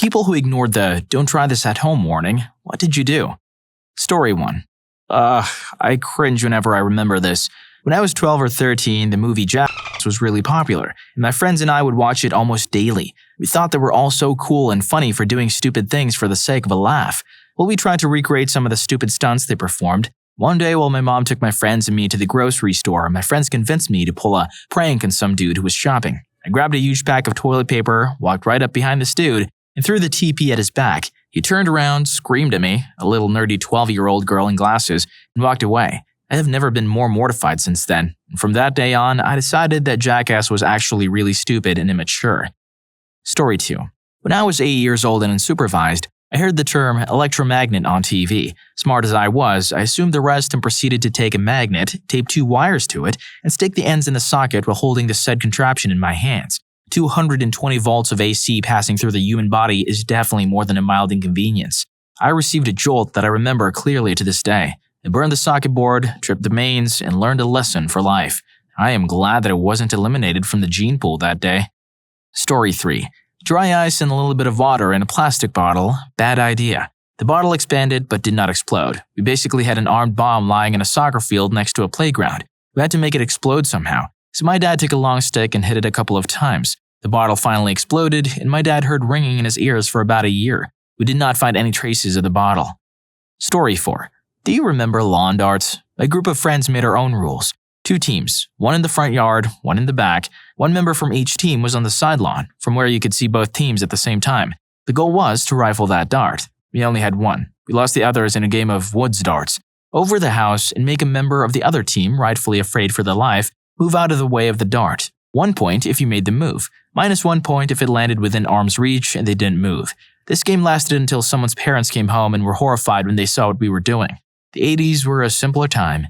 people who ignored the "don't try this at home" warning, what did you do? Story 1. I cringe whenever I remember this. When I was 12 or 13, the movie Jackass was really popular, and my friends and I would watch it almost daily. We thought they were all so cool and funny for doing stupid things for the sake of a laugh. Well, we tried to recreate some of the stupid stunts they performed. One day while my mom took my friends and me to the grocery store, my friends convinced me to pull a prank on some dude who was shopping. I grabbed a huge pack of toilet paper, walked right up behind this dude, and threw the TP at his back. He turned around, screamed at me, a little nerdy 12-year-old girl in glasses, and walked away. I have never been more mortified since then. And from that day on, I decided that Jackass was actually really stupid and immature. Story 2. When I was 8 years old and unsupervised, I heard the term electromagnet on TV. Smart as I was, I assumed the rest and proceeded to take a magnet, tape 2 wires to it, and stick the ends in the socket while holding the said contraption in my hands. 220 volts of AC passing through the human body is definitely more than a mild inconvenience. I received a jolt that I remember clearly to this day. I burned the socket board, tripped the mains, and learned a lesson for life. I am glad that it wasn't eliminated from the gene pool that day. Story 3. Dry ice and a little bit of water in a plastic bottle, bad idea. The bottle expanded but did not explode. We basically had an armed bomb lying in a soccer field next to a playground. We had to make it explode somehow. So my dad took a long stick and hit it a couple of times. The bottle finally exploded, and my dad heard ringing in his ears for about a year. We did not find any traces of the bottle. Story 4. Do you remember lawn darts? A group of friends made our own rules. 2 teams, one in the front yard, one in the back. One member from each team was on the side lawn, from where you could see both teams at the same time. The goal was to rifle that dart. We only had one. We lost the others in a game of woods darts. Over the house and make a member of the other team, rightfully afraid for their life, move out of the way of the dart. 1 point if you made the move, -1 point if it landed within arm's reach and they didn't move. This game lasted until someone's parents came home and were horrified when they saw what we were doing. The 80s were a simpler time.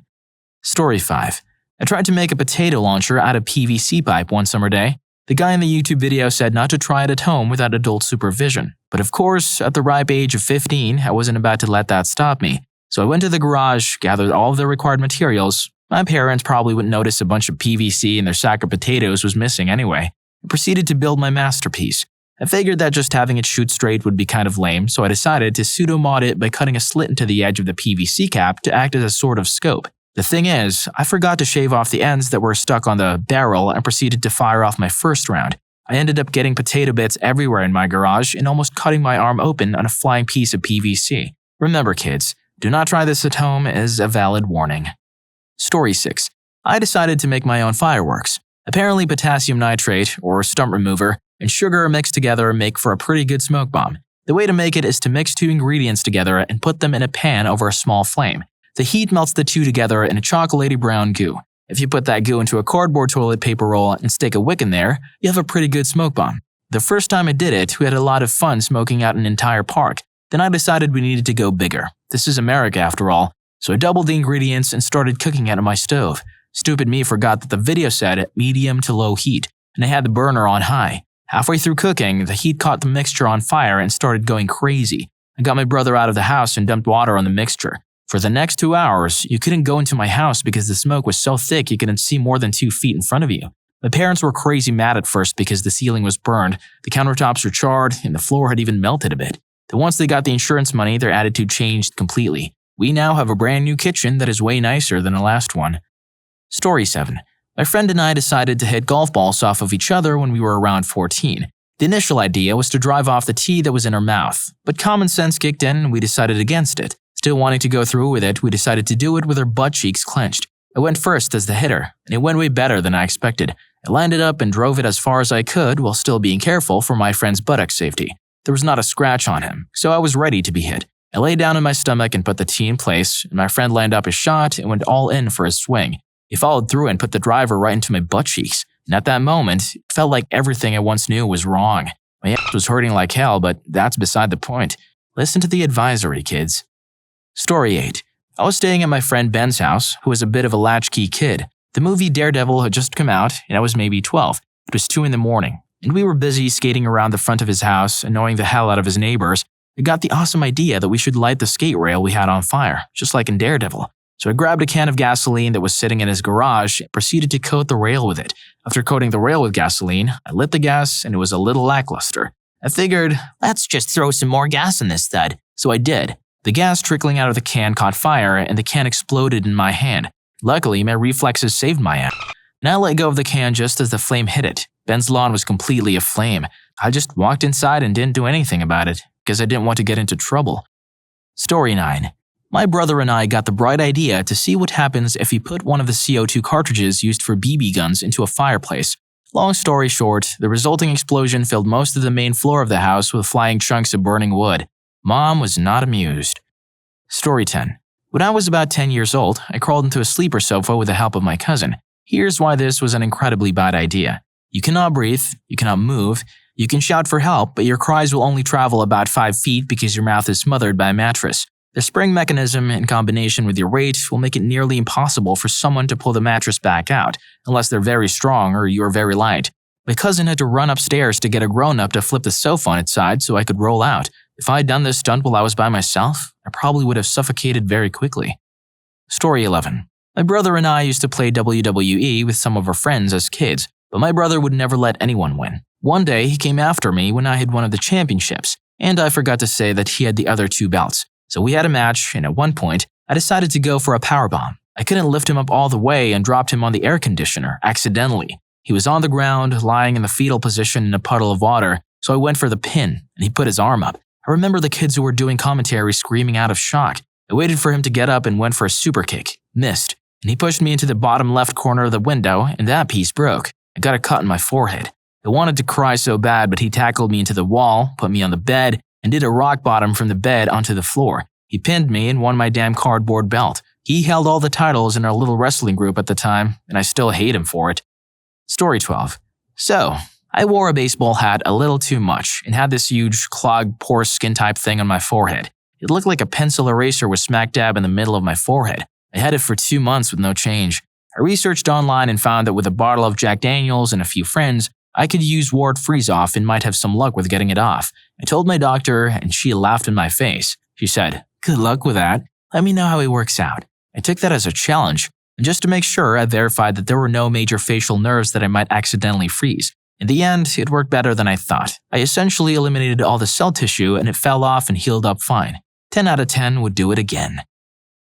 Story 5. I tried to make a potato launcher out of PVC pipe one summer day. The guy in the YouTube video said not to try it at home without adult supervision. But of course, at the ripe age of 15, I wasn't about to let that stop me. So I went to the garage, gathered all of the required materials. My parents probably wouldn't notice a bunch of PVC and their sack of potatoes was missing anyway. I proceeded to build my masterpiece. I figured that just having it shoot straight would be kind of lame, so I decided to pseudo-mod it by cutting a slit into the edge of the PVC cap to act as a sort of scope. The thing is, I forgot to shave off the ends that were stuck on the barrel and proceeded to fire off my first round. I ended up getting potato bits everywhere in my garage and almost cutting my arm open on a flying piece of PVC. Remember kids, do not try this at home is a valid warning. Story 6. I decided to make my own fireworks. Apparently potassium nitrate, or stump remover, and sugar mixed together make for a pretty good smoke bomb. The way to make it is to mix 2 ingredients together and put them in a pan over a small flame. The heat melts the 2 together in a chocolatey brown goo. If you put that goo into a cardboard toilet paper roll and stick a wick in there, you have a pretty good smoke bomb. The first time I did it, we had a lot of fun smoking out an entire park. Then I decided we needed to go bigger. This is America after all. So I doubled the ingredients and started cooking it on my stove. Stupid me forgot that the video said medium to low heat, and I had the burner on high. Halfway through cooking, the heat caught the mixture on fire and started going crazy. I got my brother out of the house and dumped water on the mixture. For the next 2 hours, you couldn't go into my house because the smoke was so thick you couldn't see more than 2 feet in front of you. My parents were crazy mad at first because the ceiling was burned, the countertops were charred, and the floor had even melted a bit. Then once they got the insurance money, their attitude changed completely. We now have a brand new kitchen that is way nicer than the last one. Story 7. My friend and I decided to hit golf balls off of each other when we were around 14. The initial idea was to drive off the tee that was in our mouth, but common sense kicked in and we decided against it. Still wanting to go through with it, we decided to do it with our butt cheeks clenched. I went first as the hitter, and it went way better than I expected. I landed up and drove it as far as I could while still being careful for my friend's buttock safety. There was not a scratch on him, so I was ready to be hit. I lay down on my stomach and put the tee in place, and my friend lined up his shot and went all in for his swing. He followed through and put the driver right into my butt cheeks, and at that moment, it felt like everything I once knew was wrong. My ass was hurting like hell, but that's beside the point. Listen to the advisory, kids. Story 8. I was staying at my friend Ben's house, who was a bit of a latchkey kid. The movie Daredevil had just come out, and I was maybe 12. It was 2 in the morning, and we were busy skating around the front of his house, annoying the hell out of his neighbors. I got the awesome idea that we should light the skate rail we had on fire, just like in Daredevil. So I grabbed a can of gasoline that was sitting in his garage and proceeded to coat the rail with it. After coating the rail with gasoline, I lit the gas and it was a little lackluster. I figured, let's just throw some more gas in this stud. So I did. The gas trickling out of the can caught fire and the can exploded in my hand. Luckily, my reflexes saved my ass. And I let go of the can just as the flame hit it. Ben's lawn was completely aflame. I just walked inside and didn't do anything about it because I didn't want to get into trouble. Story 9. My brother and I got the bright idea to see what happens if you put one of the CO2 cartridges used for BB guns into a fireplace. Long story short, the resulting explosion filled most of the main floor of the house with flying chunks of burning wood. Mom was not amused. Story 10. When I was about 10 years old, I crawled into a sleeper sofa with the help of my cousin. Here's why this was an incredibly bad idea. You cannot breathe, you cannot move, you can shout for help, but your cries will only travel about 5 feet because your mouth is smothered by a mattress. The spring mechanism, in combination with your weight, will make it nearly impossible for someone to pull the mattress back out, unless they're very strong or you're very light. My cousin had to run upstairs to get a grown-up to flip the sofa on its side so I could roll out. If I had done this stunt while I was by myself, I probably would have suffocated very quickly. Story 11. My brother and I used to play WWE with some of our friends as kids, but my brother would never let anyone win. One day, he came after me when I had one of the championships, and I forgot to say that he had the other 2 belts. So we had a match, and at one point, I decided to go for a powerbomb. I couldn't lift him up all the way and dropped him on the air conditioner, accidentally. He was on the ground, lying in the fetal position in a puddle of water, so I went for the pin, and he put his arm up. I remember the kids who were doing commentary screaming out of shock. I waited for him to get up and went for a super kick. Missed. And he pushed me into the bottom left corner of the window, and that piece broke. I got a cut in my forehead. I wanted to cry so bad, but he tackled me into the wall, put me on the bed, and did a rock bottom from the bed onto the floor. He pinned me and won my damn cardboard belt. He held all the titles in our little wrestling group at the time, and I still hate him for it. Story 12. So, I wore a baseball hat a little too much and had this huge, clogged, porous skin type thing on my forehead. It looked like a pencil eraser was smack dab in the middle of my forehead. I had it for 2 months with no change. I researched online and found that with a bottle of Jack Daniels and a few friends, I could use ward freeze-off and might have some luck with getting it off. I told my doctor, and she laughed in my face. She said, "Good luck with that. Let me know how it works out." I took that as a challenge, and just to make sure, I verified that there were no major facial nerves that I might accidentally freeze. In the end, it worked better than I thought. I essentially eliminated all the cell tissue and it fell off and healed up fine. 10 out of 10 would do it again.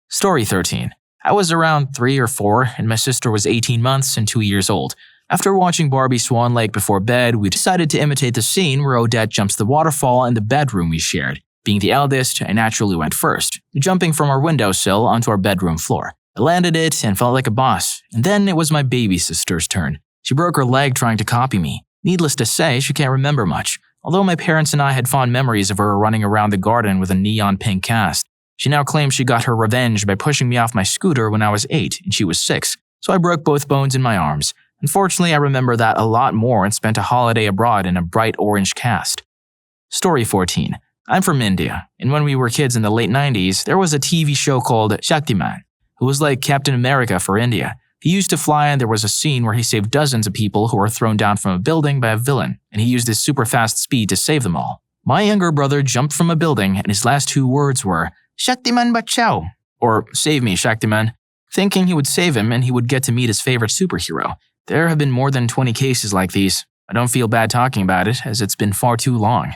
Story 13. I was around 3 or 4, and my sister was 18 months and 2 years old. After watching Barbie Swan Lake before bed, we decided to imitate the scene where Odette jumps the waterfall in the bedroom we shared. Being the eldest, I naturally went first, jumping from our windowsill onto our bedroom floor. I landed it and felt like a boss, and then it was my baby sister's turn. She broke her leg trying to copy me. Needless to say, she can't remember much, although my parents and I had fond memories of her running around the garden with a neon pink cast. She now claims she got her revenge by pushing me off my scooter when I was 8 and she was 6, so I broke both bones in my arms. Unfortunately, I remember that a lot more and spent a holiday abroad in a bright orange cast. Story 14. I'm from India, and when we were kids in the late 90s, there was a TV show called Shaktiman, who was like Captain America for India. He used to fly, and there was a scene where he saved dozens of people who were thrown down from a building by a villain, and he used his super fast speed to save them all. My younger brother jumped from a building, and his last 2 words were, "Shaktiman bachao," or "Save me, Shaktiman," thinking he would save him and he would get to meet his favorite superhero. There have been more than 20 cases like these. I don't feel bad talking about it, as it's been far too long.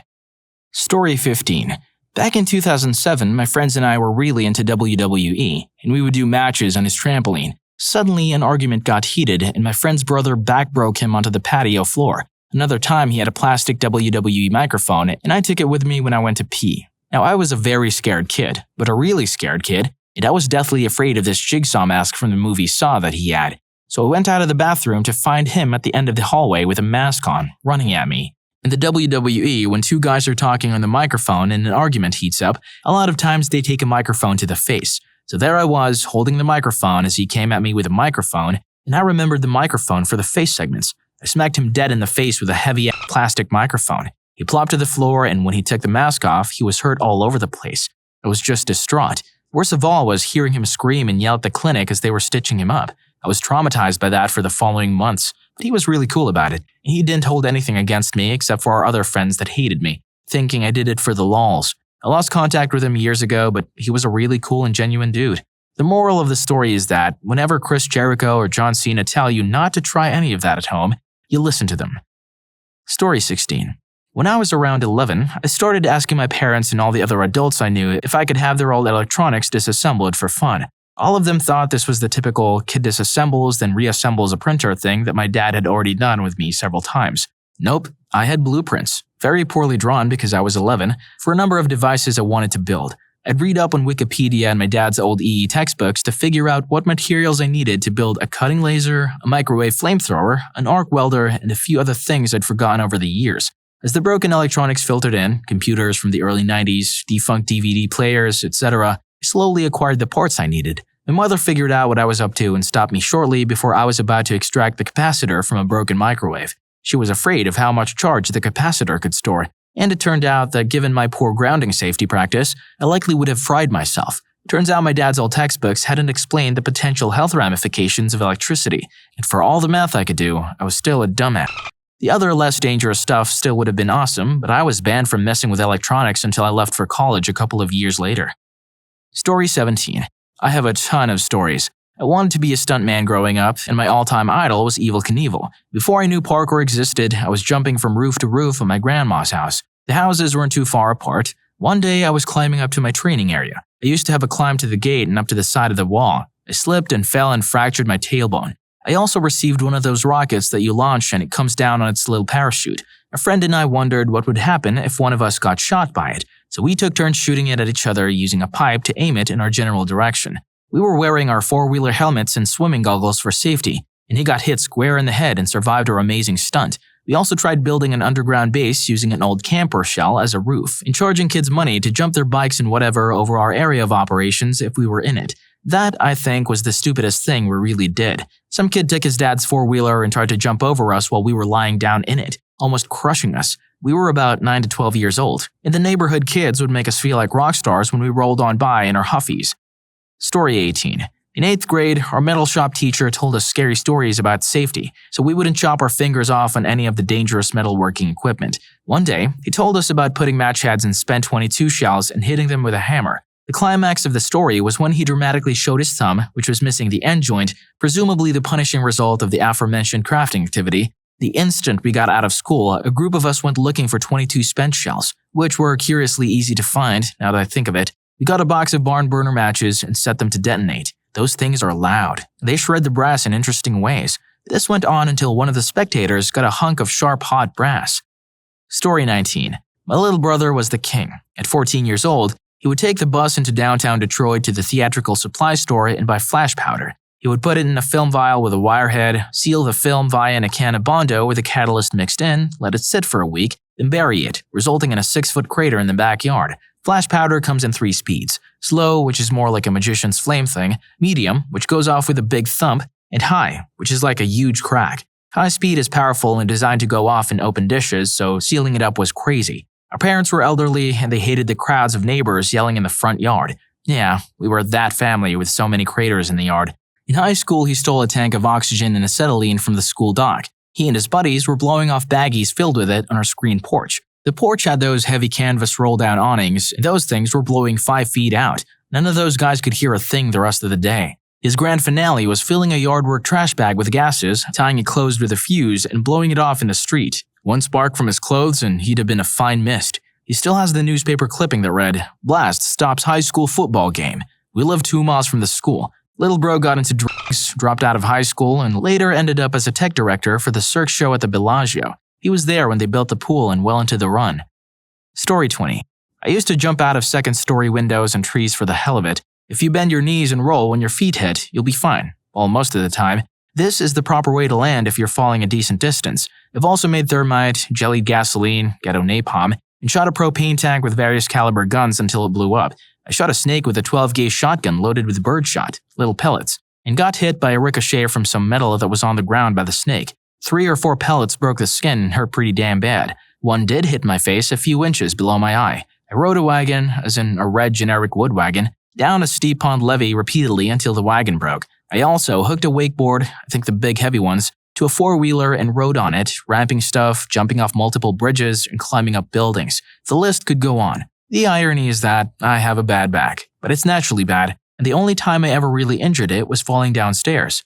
Story 15. Back in 2007, my friends and I were really into WWE, and we would do matches on his trampoline. Suddenly, an argument got heated, and my friend's brother backbroke him onto the patio floor. Another time, he had a plastic WWE microphone, and I took it with me when I went to pee. Now, I was a very scared kid, but a really scared kid, and I was deathly afraid of this jigsaw mask from the movie Saw that he had. So I went out of the bathroom to find him at the end of the hallway with a mask on, running at me. In the WWE, when 2 guys are talking on the microphone and an argument heats up, a lot of times they take a microphone to the face. So there I was, holding the microphone as he came at me with a microphone, and I remembered the microphone for the face segments. I smacked him dead in the face with a heavy plastic microphone. He plopped to the floor, and when he took the mask off, he was hurt all over the place. I was just distraught. Worst of all was hearing him scream and yell at the clinic as they were stitching him up. I was traumatized by that for the following months, but he was really cool about it, and he didn't hold anything against me except for our other friends that hated me, thinking I did it for the lols. I lost contact with him years ago, but he was a really cool and genuine dude. The moral of the story is that whenever Chris Jericho or John Cena tell you not to try any of that at home, you listen to them. Story 16. When I was around 11, I started asking my parents and all the other adults I knew if I could have their old electronics disassembled for fun. All of them thought this was the typical kid disassembles then reassembles a printer thing that my dad had already done with me several times. Nope, I had blueprints, very poorly drawn because I was 11, for a number of devices I wanted to build. I'd read up on Wikipedia and my dad's old EE textbooks to figure out what materials I needed to build a cutting laser, a microwave flamethrower, an arc welder, and a few other things I'd forgotten over the years. As the broken electronics filtered in, computers from the early 90s, defunct DVD players, etc., I slowly acquired the parts I needed. My mother figured out what I was up to and stopped me shortly before I was about to extract the capacitor from a broken microwave. She was afraid of how much charge the capacitor could store, and it turned out that given my poor grounding safety practice, I likely would have fried myself. Turns out my dad's old textbooks hadn't explained the potential health ramifications of electricity, and for all the math I could do, I was still a dumbass. The other less dangerous stuff still would have been awesome, but I was banned from messing with electronics until I left for college a couple of years later. Story 17. I have a ton of stories. I wanted to be a stuntman growing up, and my all-time idol was Evel Knievel. Before I knew parkour existed, I was jumping from roof to roof of my grandma's house. The houses weren't too far apart. One day, I was climbing up to my training area. I used to have a climb to the gate and up to the side of the wall. I slipped and fell and fractured my tailbone. I also received one of those rockets that you launch and it comes down on its little parachute. A friend and I wondered what would happen if one of us got shot by it, so we took turns shooting it at each other using a pipe to aim it in our general direction. We were wearing our four-wheeler helmets and swimming goggles for safety, and he got hit square in the head and survived our amazing stunt. We also tried building an underground base using an old camper shell as a roof and charging kids money to jump their bikes and whatever over our area of operations if we were in it. That, I think, was the stupidest thing we really did. Some kid took his dad's four-wheeler and tried to jump over us while we were lying down in it, almost crushing us. We were about 9 to 12 years old, and the neighborhood kids would make us feel like rock stars when we rolled on by in our Huffies. Story 18. In 8th grade, our metal shop teacher told us scary stories about safety, so we wouldn't chop our fingers off on any of the dangerous metalworking equipment. One day, he told us about putting match heads in spent .22 shells and hitting them with a hammer. The climax of the story was when he dramatically showed his thumb, which was missing the end joint, presumably the punishing result of the aforementioned crafting activity. The instant we got out of school, a group of us went looking for .22 spent shells, which were curiously easy to find, now that I think of it. We got a box of barn burner matches and set them to detonate. Those things are loud. They shred the brass in interesting ways. This went on until one of the spectators got a hunk of sharp, hot brass. Story 19. My little brother was the king. At 14 years old, he would take the bus into downtown Detroit to the theatrical supply store and buy flash powder. He would put it in a film vial with a wire head, seal the film via in a can of Bondo with a catalyst mixed in, let it sit for a week, then bury it, resulting in a 6-foot crater in the backyard. Flash powder comes in 3 speeds. Slow, which is more like a magician's flame thing, medium, which goes off with a big thump, and high, which is like a huge crack. High speed is powerful and designed to go off in open dishes, so sealing it up was crazy. Our parents were elderly and they hated the crowds of neighbors yelling in the front yard. Yeah, we were that family with so many craters in the yard. In high school, he stole a tank of oxygen and acetylene from the school dock. He and his buddies were blowing off baggies filled with it on our screen porch. The porch had those heavy canvas roll-down awnings, and those things were blowing 5 feet out. None of those guys could hear a thing the rest of the day. His grand finale was filling a yardwork trash bag with gases, tying it closed with a fuse, and blowing it off in the street. One spark from his clothes and he'd have been a fine mist. He still has the newspaper clipping that read, "Blast stops high school football game." We lived 2 miles from the school. Little bro got into drugs, dropped out of high school, and later ended up as a tech director for the Cirque show at the Bellagio. He was there when they built the pool and well into the run. Story 20. I used to jump out of second-story windows and trees for the hell of it. If you bend your knees and roll when your feet hit, you'll be fine. Well, most of the time. This is the proper way to land if you're falling a decent distance. I've also made thermite, jellied gasoline, Ghetto napalm, and shot a propane tank with various caliber guns until it blew up. I shot a snake with a 12-gauge shotgun loaded with birdshot, little pellets, and got hit by a ricochet from some metal that was on the ground by the snake. 3 or 4 pellets broke the skin and hurt pretty damn bad. One did hit my face a few inches below my eye. I rode a wagon, as in a red generic wood wagon, down a steep pond levee repeatedly until the wagon broke. I also hooked a wakeboard, I think the big heavy ones, to a 4-wheeler and rode on it, ramping stuff, jumping off multiple bridges, and climbing up buildings. The list could go on. The irony is that I have a bad back, but it's naturally bad, and the only time I ever really injured it was falling downstairs.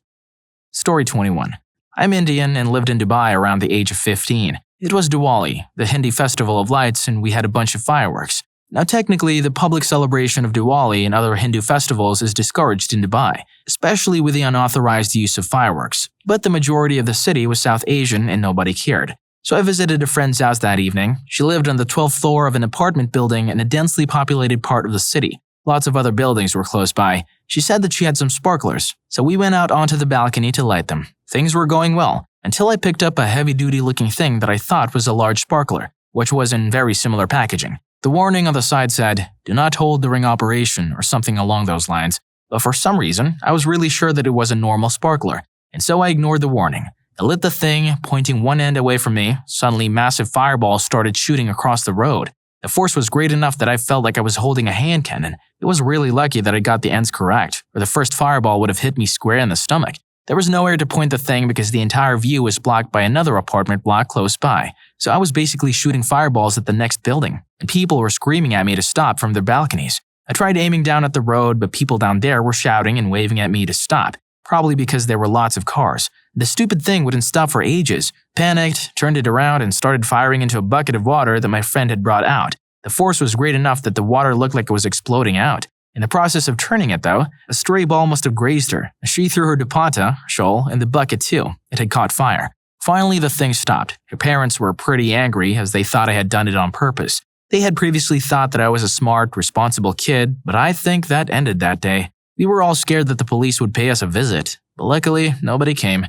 Story 21. I'm Indian and lived in Dubai around the age of 15. It was Diwali, the Hindi festival of lights, and we had a bunch of fireworks. Now technically, the public celebration of Diwali and other Hindu festivals is discouraged in Dubai, especially with the unauthorized use of fireworks, but the majority of the city was South Asian and nobody cared. So I visited a friend's house that evening. She lived on the 12th floor of an apartment building in a densely populated part of the city. Lots of other buildings were close by. She said that she had some sparklers, so we went out onto the balcony to light them. Things were going well, until I picked up a heavy-duty looking thing that I thought was a large sparkler, which was in very similar packaging. The warning on the side said, "Do not hold during operation," or something along those lines, but for some reason, I was really sure that it was a normal sparkler, and so I ignored the warning. I lit the thing, pointing one end away from me. Suddenly, massive fireballs started shooting across the road. The force was great enough that I felt like I was holding a hand cannon. It was really lucky that I got the ends correct, or the first fireball would have hit me square in the stomach. There was nowhere to point the thing because the entire view was blocked by another apartment block close by, so I was basically shooting fireballs at the next building, and people were screaming at me to stop from their balconies. I tried aiming down at the road, but people down there were shouting and waving at me to stop, probably because there were lots of cars. The stupid thing wouldn't stop for ages. Panicked, turned it around, and started firing into a bucket of water that my friend had brought out. The force was great enough that the water looked like it was exploding out. In the process of turning it, though, a stray ball must have grazed her. She threw her dupatta, shawl, in the bucket too. It had caught fire. Finally, the thing stopped. Her parents were pretty angry as they thought I had done it on purpose. They had previously thought that I was a smart, responsible kid, but I think that ended that day. We were all scared that the police would pay us a visit, but luckily, nobody came.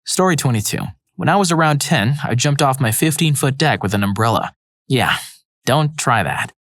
Story 22. When I was around 10, I jumped off my 15-foot deck with an umbrella. Yeah, don't try that.